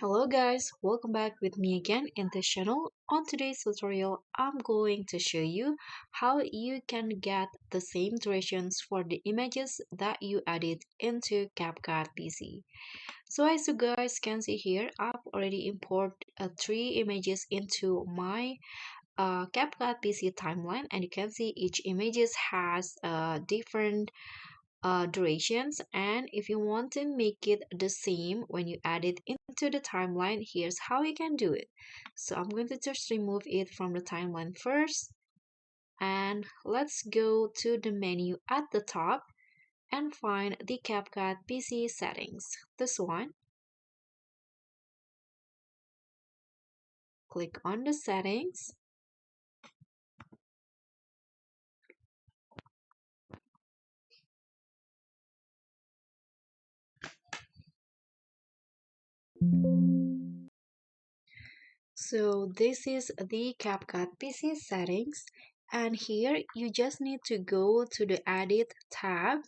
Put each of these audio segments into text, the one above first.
Hello guys, welcome back with me again in this channel. On today's tutorial, I'm going to show you how you can get the same durations for the images that you added into CapCut PC. So as you guys can see here, I've already imported three images into my CapCut PC timeline, and you can see each images has different durations. And if you want to make it the same when you add it into the timeline, here's how you can do it. So I'm going to just remove it from the timeline first, and let's go to the menu at the top and find the CapCut PC settings. This one, click on the settings. So this is the CapCut PC settings, and here you just need to go to the edit tab,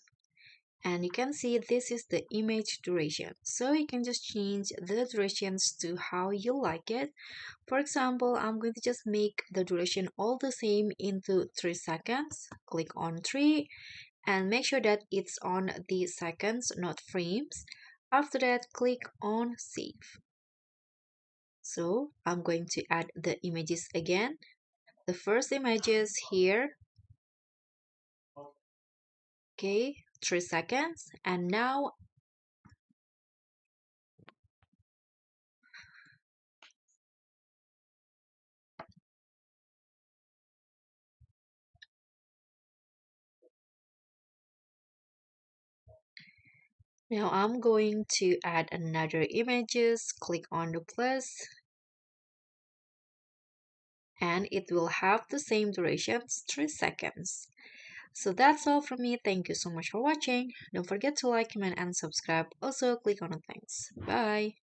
and you can see this is the image duration. So you can just change the durations to how you like it. For example, I'm going to just make the duration all the same into 3 seconds. Click on 3 and make sure that it's on the seconds, not frames. After that, click on save. So I'm going to add the images again. The first images here, okay, 3 seconds. And now I'm going to add another images. Click on the plus, and it will have the same durations, 3 seconds. So that's all from me. Thank you so much for watching. Don't forget to like, comment, and subscribe. Also, click on the thanks. Bye.